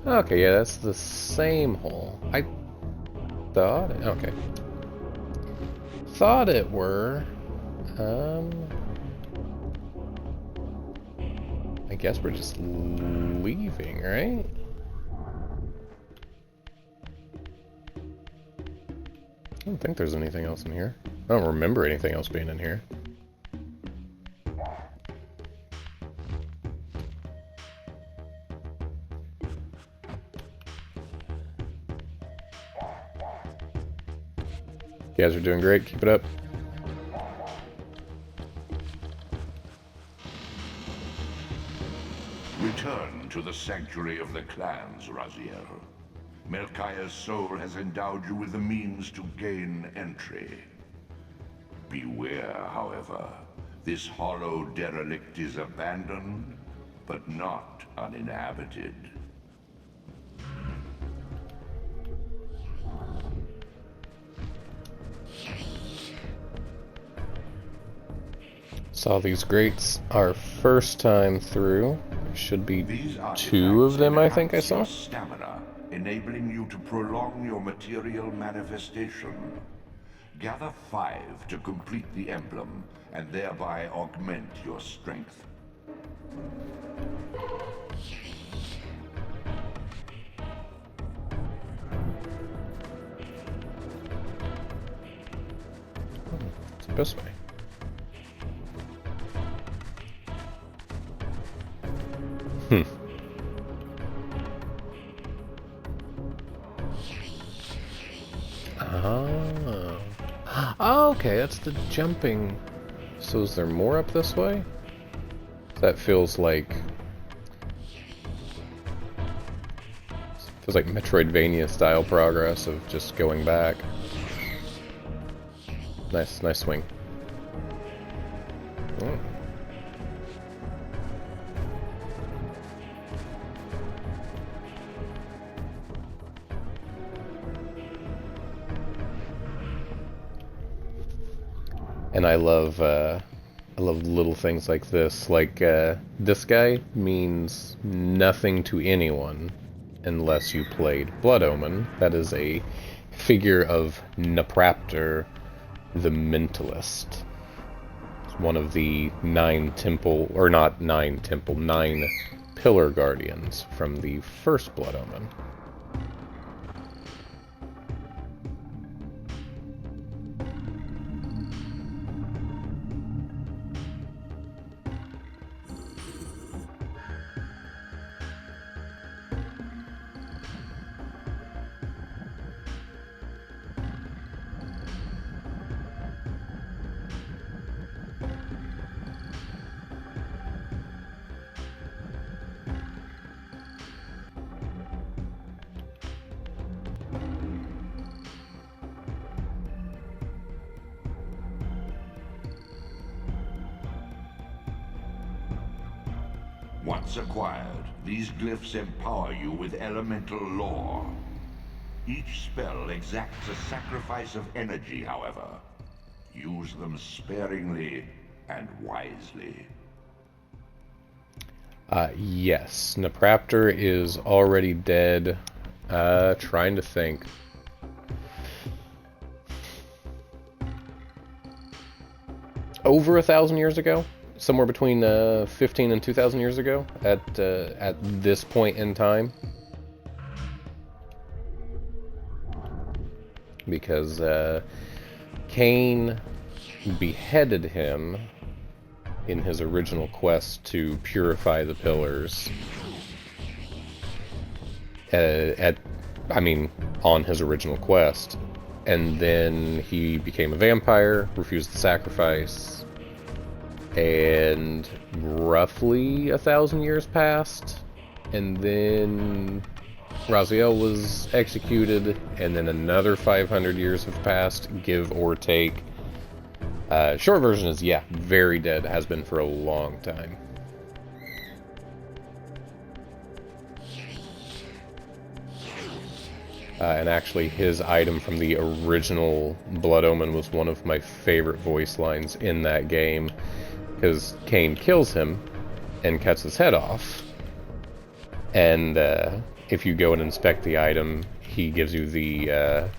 Okay, yeah, that's the same hole. I thought... Okay. Thought it were. I guess we're just leaving, right? I don't think there's anything else in here. I don't remember anything else being in here. You guys are doing great. Keep it up. Return to the sanctuary of the clans, Raziel. Melchiah's soul has endowed you with the means to gain entry. Beware, however. This hollow derelict is abandoned, but not uninhabited. Saw these grates our first time through. There should be two of them, I think I saw. Stamina, enabling you to prolong your material manifestation. Gather 5 to complete the emblem, and thereby augment your strength. It's this way. Oh, okay, that's the jumping. So is there more up this way? That feels like Metroidvania style progress of just going back. Nice swing. Oh. And I love little things like this. Like, this guy means nothing to anyone unless you played Blood Omen. That is a figure of Napraptor, the Mentalist. It's one of the 9 Pillar Guardians from the first Blood Omen. Once acquired, these glyphs empower you with elemental lore. Each spell exacts a sacrifice of energy, however. Use them sparingly and wisely. Yes. Napraptor is already dead. Trying to think. Over 1,000 years ago? Somewhere between 15 and 2,000 years ago at this point in time. Because Kain beheaded him in his original quest to purify the pillars. On his original quest. And then he became a vampire, refused the sacrifice, and roughly 1,000 years passed, and then Raziel was executed, and then another 500 years have passed, give or take. Short version is, yeah, very dead, has been for a long time. And actually, his item from the original Blood Omen was one of my favorite voice lines in that game, because Kain kills him and cuts his head off, and if you go and inspect the item, he gives you the,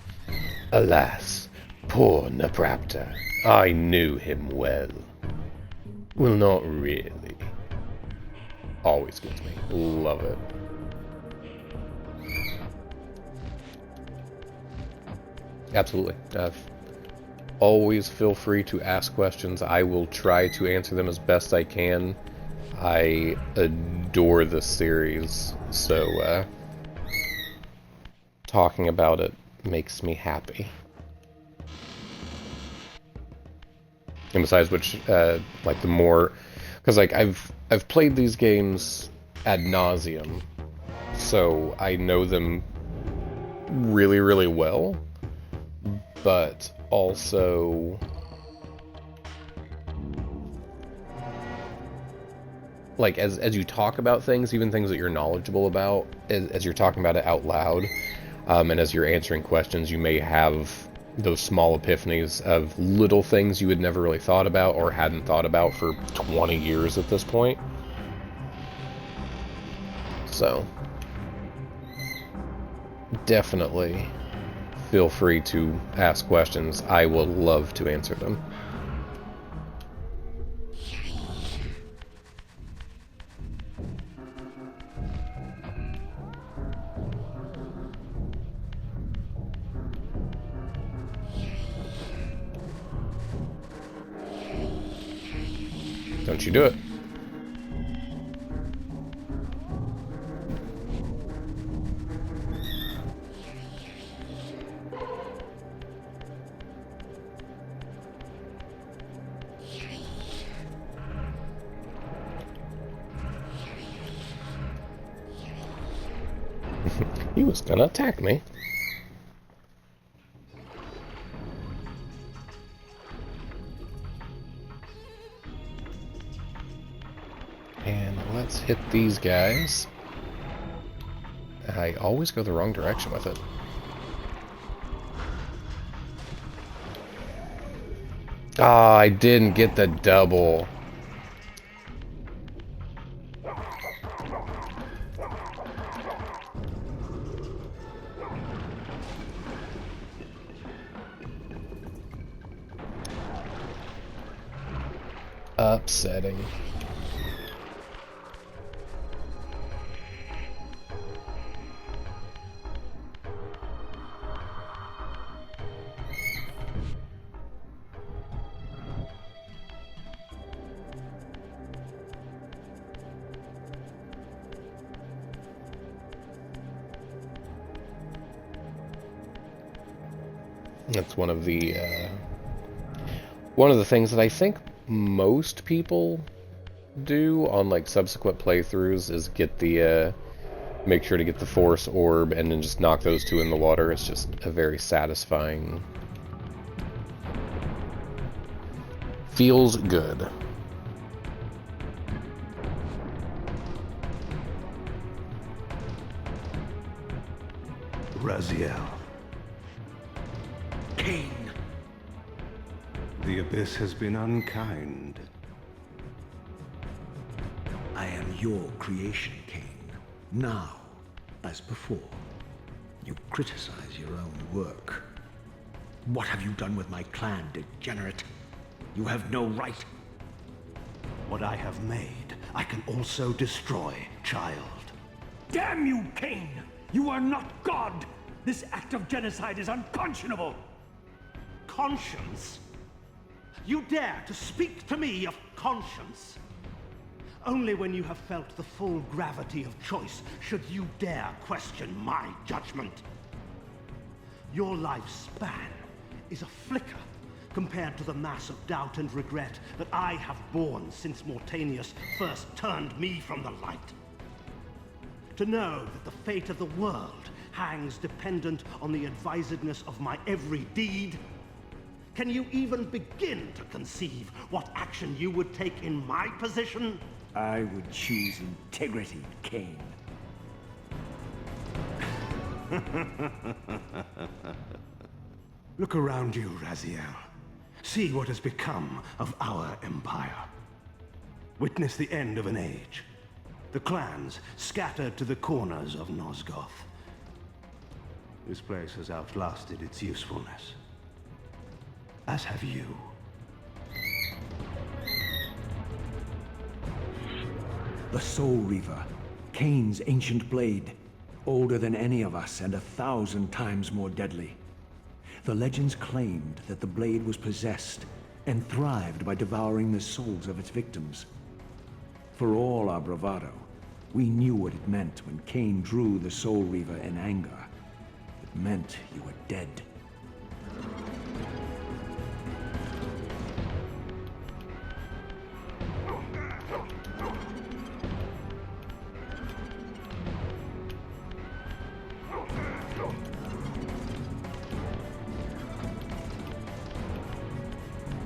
alas, poor Naprapta. I knew him well. Well, not really. Always gets me. Love it. Absolutely. Always feel free to ask questions. I will try to answer them as best I can. I adore this series, so talking about it makes me happy. And besides which, like the more, because like I've played these games ad nauseum, so I know them really, really well. But also, like as you talk about things, even things that you're knowledgeable about, as you're talking about it out loud, and as you're answering questions, you may have those small epiphanies of little things you had never really thought about or hadn't thought about for 20 years at this point. So, definitely feel free to ask questions. I will love to answer them. Don't you do it. He was gonna attack me. And let's hit these guys. I always go the wrong direction with it. Ah, I didn't get the double. Upsetting. That's one of the things that I think most people do on like subsequent playthroughs is get the make sure to get the force orb and then just knock those two in the water. It's just a very satisfying, feels good. Raziel. Kain. The Abyss has been unkind. I am your creation, Kain. Now, as before, you criticize your own work. What have you done with my clan, degenerate? You have no right. What I have made, I can also destroy, child. Damn you, Kain! You are not God! This act of genocide is unconscionable! Conscience? You dare to speak to me of conscience? Only when you have felt the full gravity of choice should you dare question my judgment. Your lifespan is a flicker compared to the mass of doubt and regret that I have borne since Mortanius first turned me from the light. To know that the fate of the world hangs dependent on the advisedness of my every deed? Can you even begin to conceive what action you would take in my position? I would choose integrity, Kain. Look around you, Raziel. See what has become of our empire. Witness the end of an age. The clans scattered to the corners of Nosgoth. This place has outlasted its usefulness. As have you. The Soul Reaver, Kain's ancient blade, older than any of us and 1,000 times more deadly. The legends claimed that the blade was possessed and thrived by devouring the souls of its victims. For all our bravado, we knew what it meant when Kain drew the Soul Reaver in anger. It meant you were dead.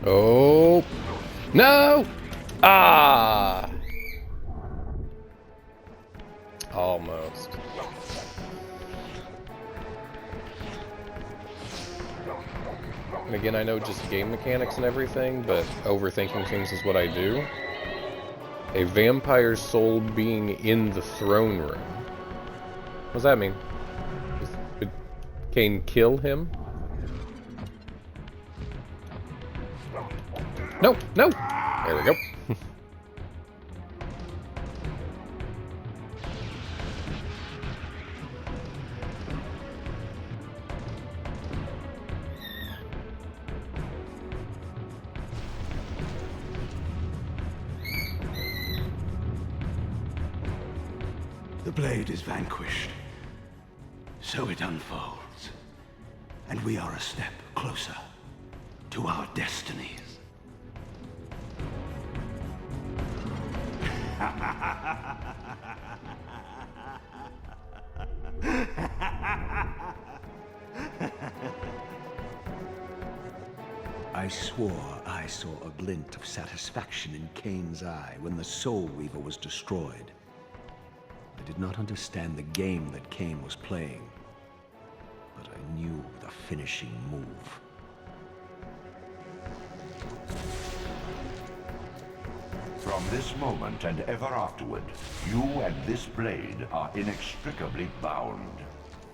Oh no! Ah! Almost. And again, I know just game mechanics and everything, but overthinking things is what I do. A vampire soul being in the throne room. What does that mean? Did Kain kill him? No, no! There we go. The blade is vanquished. So it unfolds. And we are a step closer to our destinies. I swore I saw a glint of satisfaction in Kain's eye when the Soul Reaver was destroyed. I did not understand the game that Kain was playing, but I knew the finishing move. From this moment and ever afterward, you and this blade are inextricably bound.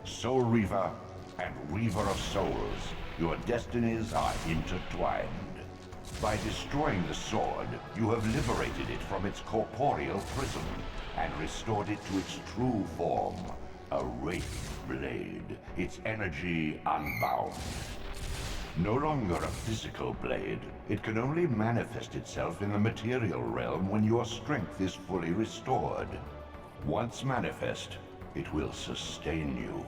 Soul Reaver and Reaver of Souls, your destinies are intertwined. By destroying the sword, you have liberated it from its corporeal prison and restored it to its true form, a wraith blade, its energy unbound. No longer a physical blade, it can only manifest itself in the material realm when your strength is fully restored. Once manifest, it will sustain you.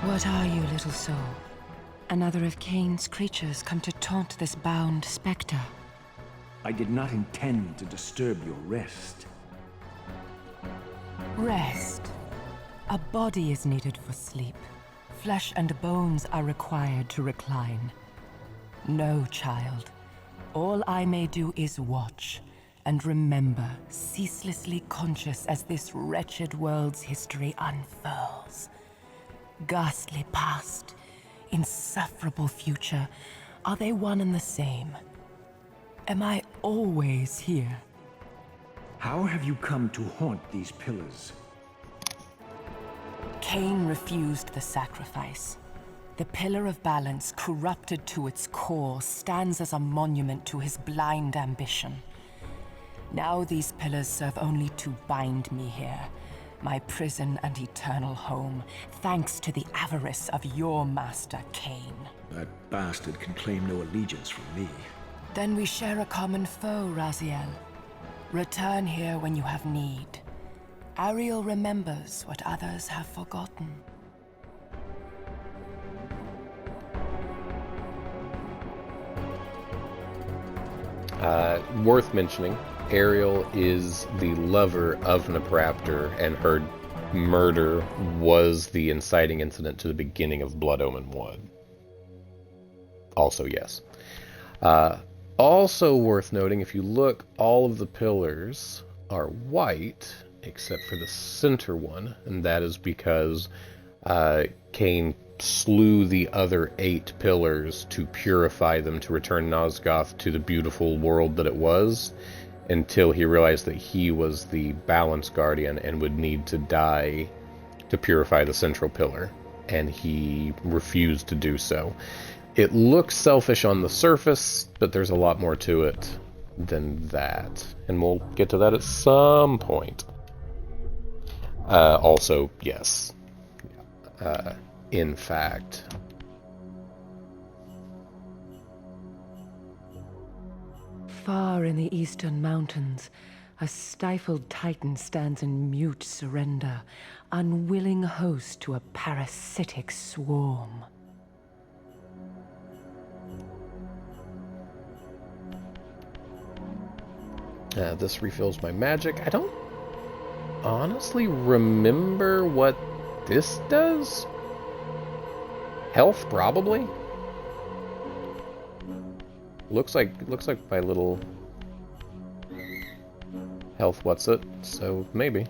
What are you, little soul? Another of Kain's creatures come to taunt this bound specter. I did not intend to disturb your rest. Rest. A body is needed for sleep. Flesh and bones are required to recline. No, child. All I may do is watch and remember, ceaselessly conscious as this wretched world's history unfurls. Ghastly past, insufferable future, are they one and the same? Am I always here? How have you come to haunt these pillars? Kain refused the sacrifice. The Pillar of Balance, corrupted to its core, stands as a monument to his blind ambition. Now these pillars serve only to bind me here, my prison and eternal home, thanks to the avarice of your master, Kain. That bastard can claim no allegiance from me. Then we share a common foe, Raziel. Return here when you have need. Ariel remembers what others have forgotten. Worth mentioning, Ariel is the lover of Napraptor, and her murder was the inciting incident to the beginning of Blood Omen 1. Also, yes. Also worth noting, if you look, all of the pillars are white, except for the center one, and that is because Kain slew the other 8 pillars to purify them, to return Nosgoth to the beautiful world that it was, until he realized that he was the balance guardian and would need to die to purify the central pillar, and he refused to do so. It looks selfish on the surface, but there's a lot more to it than that, and we'll get to that at some point. Also, yes. In fact. Far in the eastern mountains, a stifled titan stands in mute surrender, unwilling host to a parasitic swarm. This refills my magic. I don't honestly remember what this does. Health, probably. Looks like my little health. What's it? So maybe.